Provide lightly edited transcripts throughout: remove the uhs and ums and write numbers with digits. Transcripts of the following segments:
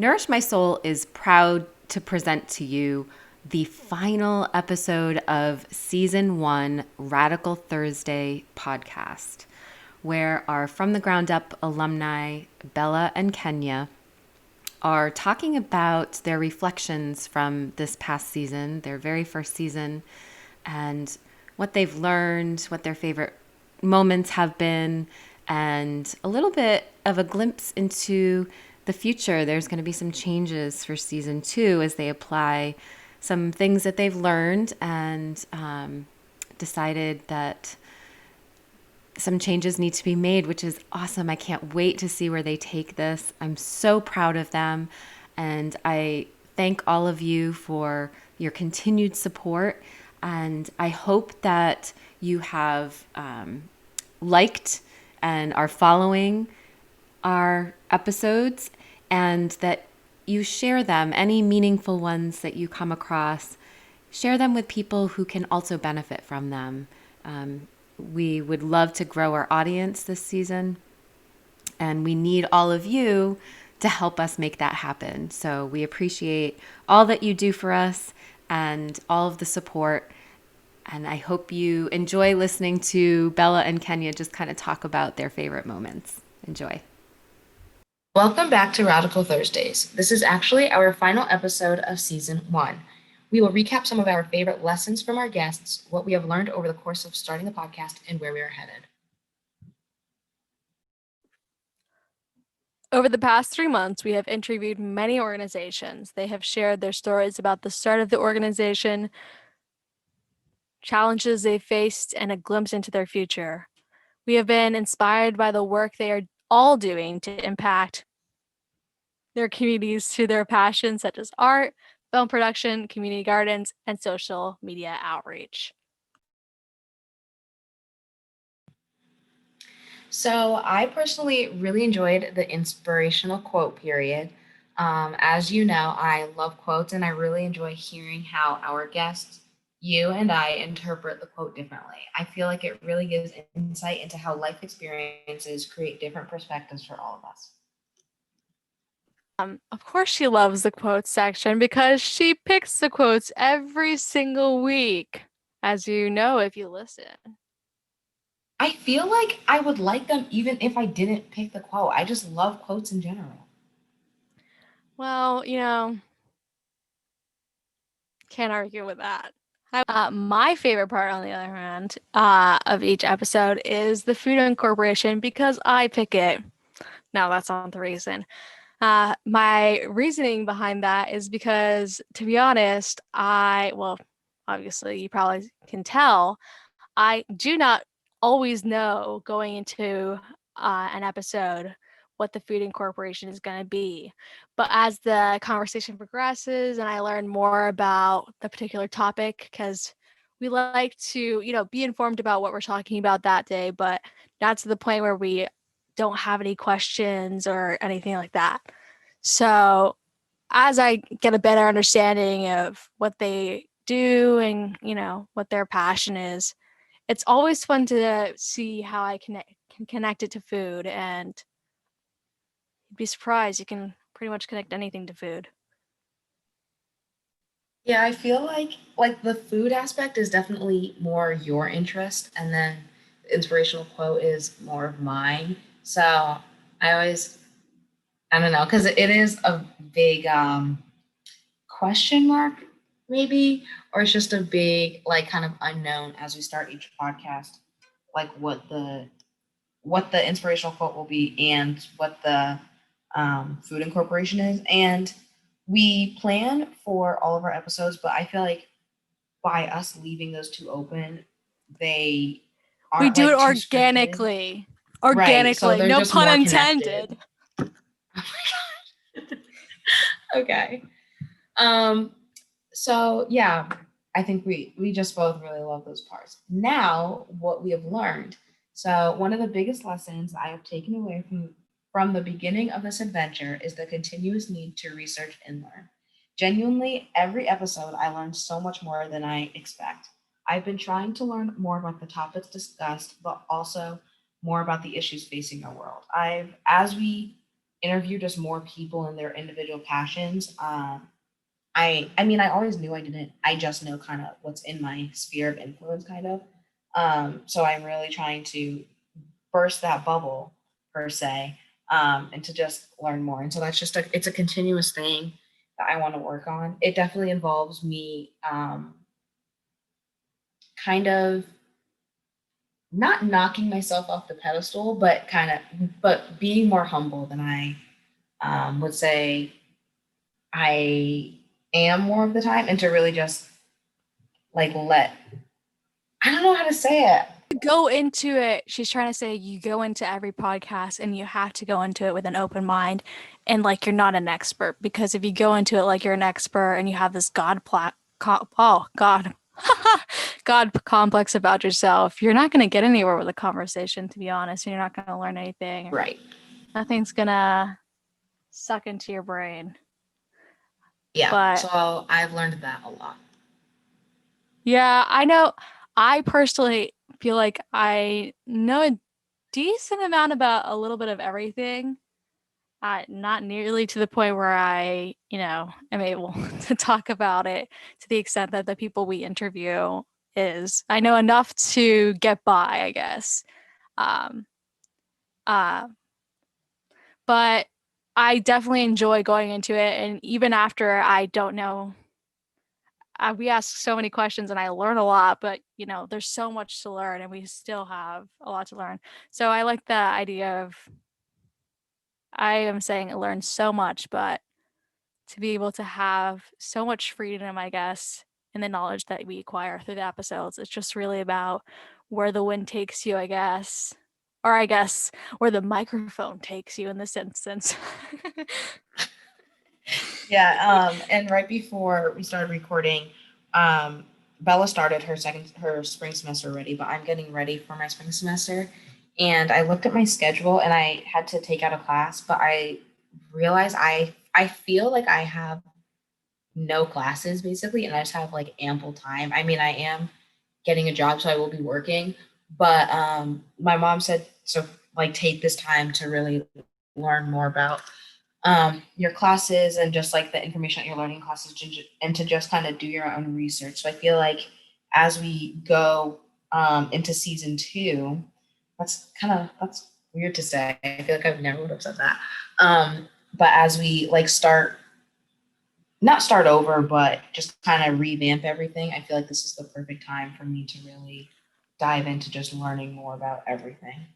Nourish My Soul is proud to present to you the final episode of Season 1 Radicle Thursday podcast, where our From the Ground Up alumni, Bella and Kenya, are talking about their reflections from this past season, their very first season, and what they've learned, what their favorite moments have been, and a little bit of a glimpse into the future. There's going to be some changes for season 2 as they apply some things that they've learned and decided that some changes need to be made, which is awesome. I can't wait to see where they take this. I'm so proud of them. And I thank all of you for your continued support. And I hope that you have liked and are following our episodes and that you share them, any meaningful ones that you come across, share them with people who can also benefit from them. We would love to grow our audience this season, and we need all of you to help us make that happen. So we appreciate all that you do for us and all of the support. And I hope you enjoy listening to Bella and Kenya just kind of talk about their favorite moments. Enjoy. Welcome back to Radicle Thursdays. This is actually our final episode of Season 1. We will recap some of our favorite lessons from our guests, what we have learned over the course of starting the podcast, and where we are headed. Over the past 3 months, we have interviewed many organizations. They have shared their stories about the start of the organization, challenges they faced, and a glimpse into their future. We have been inspired by the work they are all doing to impact their communities through their passions such as art, film production, community gardens, and social media outreach. So I personally really enjoyed the inspirational quote period. As you know, I love quotes and I really enjoy hearing how our guests, you and I, interpret the quote differently. I feel like it really gives insight into how life experiences create different perspectives for all of us. Of course, she loves the quotes section because she picks the quotes every single week, as you know if you listen. I feel like I would like them even if I didn't pick the quote. I just love quotes in general. Well, can't argue with that. My favorite part, on the other hand, of each episode is the food incorporation because I pick it. No, that's not the reason. My reasoning behind that is because, to be honest, well, obviously you probably can tell, I do not always know going into an episode what the food incorporation is going to be. But as the conversation progresses and I learn more about the particular topic, because we like to, be informed about what we're talking about that day, but not to the point where we don't have any questions or anything like that. So as I get a better understanding of what they do and, what their passion is, it's always fun to see how I can connect it to food, and you'd be surprised you can pretty much connect anything to food. Yeah, I feel like the food aspect is definitely more your interest, and then the inspirational quote is more of mine. So I always, I don't know, because it is a big question mark, maybe, or it's just a big like kind of unknown as we start each podcast, like what the inspirational quote will be and what the food incorporation is. And we plan for all of our episodes, but I feel like by us leaving those two open, they We aren't do it like too scripted. organically. Right. So Organically. they're No just pun more connected. intended. Oh my God. Okay. Um, so yeah, I think we just both really love those parts. Now, what we have learned. So one of the biggest lessons I have taken away from the beginning of this adventure is the continuous need to research and learn. Genuinely, every episode I learned so much more than I expect. I've been trying to learn more about the topics discussed, but also more about the issues facing our world. As we interview just more people and their individual passions. I mean, I always knew I didn't. I just know kind of what's in my sphere of influence, kind of. So I'm really trying to burst that bubble per se, and to just learn more. And so that's just it's a continuous thing that I want to work on. It definitely involves me kind of not knocking myself off the pedestal, but but being more humble than I would say I am more of the time, and to really just like I don't know how to say it. Go into it. She's trying to say you go into every podcast and you have to go into it with an open mind and like you're not an expert, because if you go into it like you're an expert and you have this God complex about yourself, you're not going to get anywhere with a conversation, to be honest, and you're not going to learn anything. Right. Nothing's going to suck into your brain. Yeah. But so I've learned that a lot. yeah, I know. I personally feel like I know a decent amount about a little bit of everything. Not nearly to the point where I, am able to talk about it to the extent that the people we interview is. I know enough to get by, I guess. Um, uh, but I definitely enjoy going into it, and even after I don't know, we ask so many questions and I learn a lot, but there's so much to learn and we still have a lot to learn. So I like the idea of, I am saying I learned so much, but to be able to have so much freedom, I guess, in the knowledge that we acquire through the episodes. It's just really about where the wind takes you, I guess. Or I guess where the microphone takes you in this instance. Yeah. And right before we started recording, Bella started her spring semester already, but I'm getting ready for my spring semester. And I looked at my schedule and I had to take out a class, but I realized I feel like I have no classes basically, and I just have like ample time. I mean, I am getting a job, so I will be working, but my mom said, so like take this time to really learn more about your classes and just like the information that you're learning in classes, and to just kind of do your own research. So I feel like as we go into season 2, that's weird to say. I feel like I never would have said that. But as we like not start over, but just kind of revamp everything, I feel like this is the perfect time for me to really dive into just learning more about everything.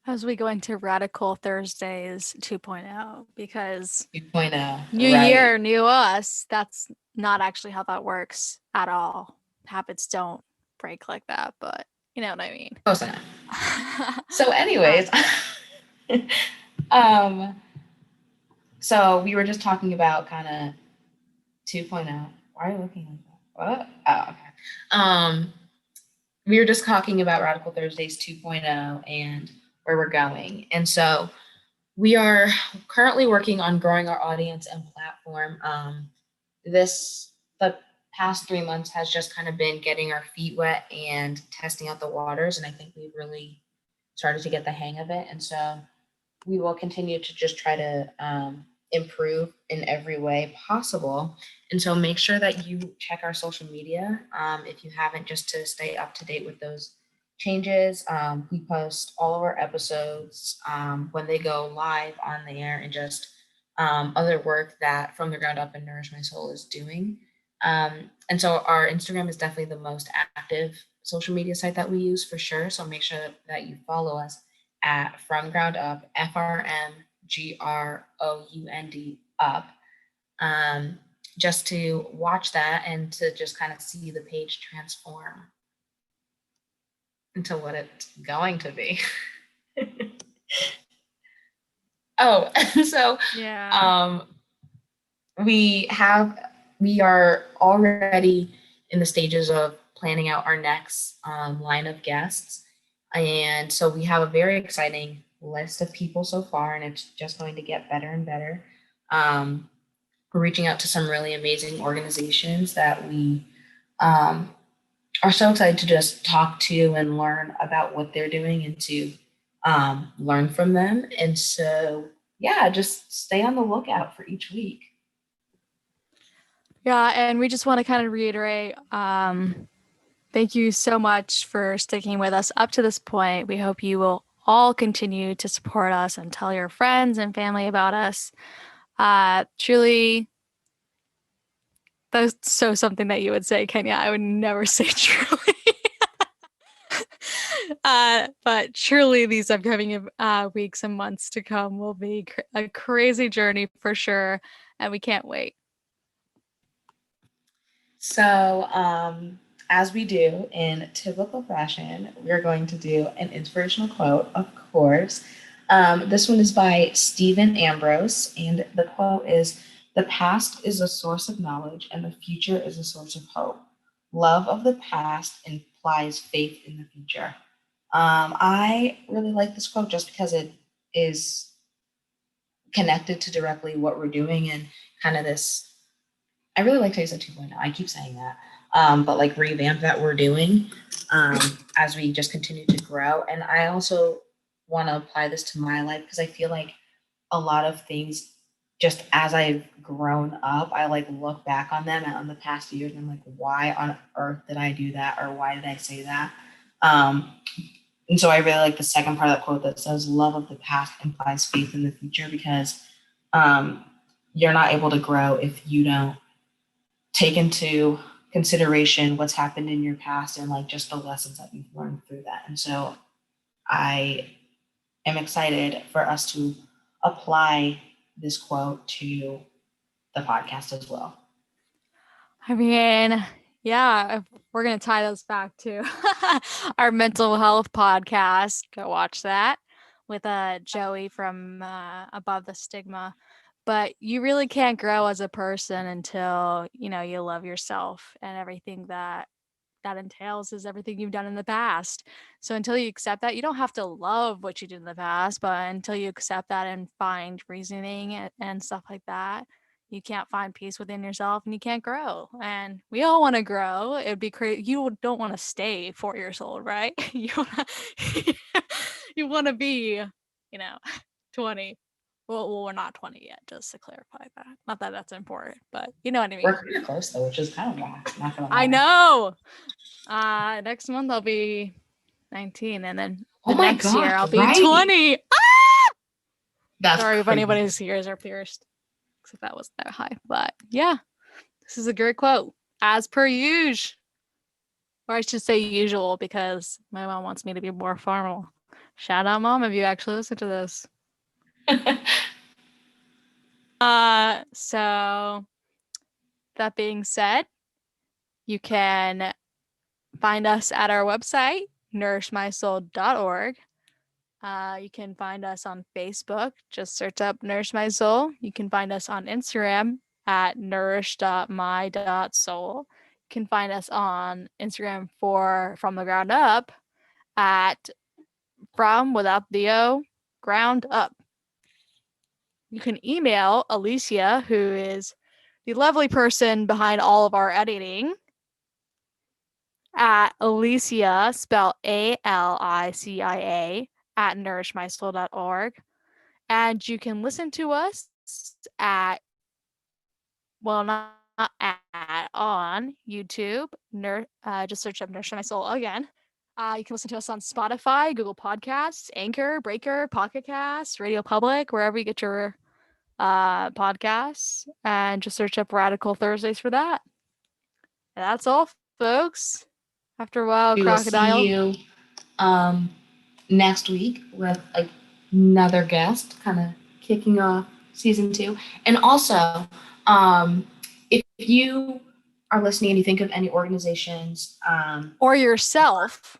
As we go into Radicle Thursdays 2.0, because 2.0, new right. year, new us. That's not actually how that works at all. Habits don't break like that, but you know what I mean. Close enough. So anyways, so we were just talking about kind of 2.0. Why are you looking at that? What? Oh, okay. We were just talking about Radicle Thursdays 2.0 and where we're going. And so we are currently working on growing our audience and platform. The past 3 months has just kind of been getting our feet wet and testing out the waters. And I think we've really started to get the hang of it. And so we will continue to just try to improve in every way possible. And so make sure that you check our social media if you haven't, just to stay up to date with those changes. We post all of our episodes when they go live on the air, and just other work that From the Ground Up and Nourish My Soul is doing. And so our Instagram is definitely the most active social media site that we use for sure. So make sure that you follow us at From Ground Up, FRMGROUND up, just to watch that and to just kind of see the page transform into what it's going to be. Oh, so yeah. We are already in the stages of planning out our next line of guests. And so we have a very exciting list of people so far, and it's just going to get better and better. We're reaching out to some really amazing organizations that we are so excited to just talk to and learn about what they're doing, and to learn from them. And so yeah, just stay on the lookout for each week. Yeah, and we just want to kind of reiterate, thank you so much for sticking with us up to this point. We hope you will all continue to support us and tell your friends and family about us. Truly, that's so something that you would say, Kenya. I would never say truly. But truly, these upcoming weeks and months to come will be a crazy journey for sure, and we can't wait. So, as we do in typical fashion, we're going to do an inspirational quote, of course. This one is by Stephen Ambrose, and the quote is, "The past is a source of knowledge, and the future is a source of hope. Love of the past implies faith in the future." I really like this quote just because it is connected to directly what we're doing and kind of this. I really like Taste 2.0. I keep saying that, but like revamp that we're doing as we just continue to grow. And I also want to apply this to my life because I feel like a lot of things, just as I've grown up, I like look back on them and on the past years, and I'm like, why on earth did I do that, or why did I say that? Um, and so I really like the second part of that quote that says, "Love of the past implies faith in the future," because um, you're not able to grow if you don't take into consideration what's happened in your past and like just the lessons that you've learned through that. And so I am excited for us to apply this quote to the podcast as well. I mean, yeah, if we're going to tie those back to our mental health podcast. Go watch that with Joey from Above the Stigma. But you really can't grow as a person until, you love yourself, and everything that entails is everything you've done in the past. So until you accept that, you don't have to love what you did in the past, but until you accept that and find reasoning and stuff like that, you can't find peace within yourself, and you can't grow. And we all want to grow. It would be crazy. You don't want to stay 4 years old, right? You want to be, 20. Well, we're not 20 yet, just to clarify that. Not that that's important, but you know what I mean. We're pretty close though, which is kind of wrong. Not gonna lie. I know. Next month I'll be 19, and then the next year I'll be 20. That's Sorry if crazy. anybody's ears are pierced, except that was that high. But yeah, this is a great quote, as per usual. Or I should say usual, because my mom wants me to be more formal. Shout out, Mom, if you actually listen to this. So that being said, you can find us at our website, nourishmysoul.org. You can find us on Facebook. Just search up Nourish My Soul. You can find us on Instagram at nourish.my.soul. You can find us on Instagram for From the Ground Up at From without the O, Ground Up. You can email Alicia, who is the lovely person behind all of our editing, at Alicia, spelled Alicia, at nourishmysoul.org. And you can listen to us at, well, not on YouTube. Just search up Nourish My Soul again. You can listen to us on Spotify, Google Podcasts, Anchor, Breaker, Pocket Casts, Radio Public, wherever you get your podcasts. And just search up Radicle Thursdays for that. And that's all, folks. After a while, we Crocodile. will see you next week with another guest, kind of kicking off season 2. And also, if you are listening and you think of any organizations or yourself,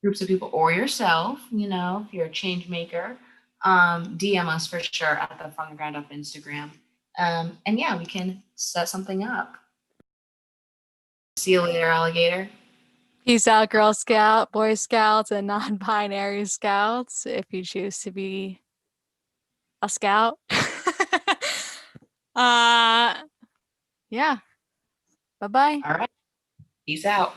groups of people, or yourself, if you're a change maker, DM us for sure at the From the Ground Up Instagram. And yeah, we can set something up. See you later, alligator. Peace out, Girl Scout, Boy Scouts, and non-binary Scouts, if you choose to be a Scout. Yeah. Bye-bye. All right. Peace out.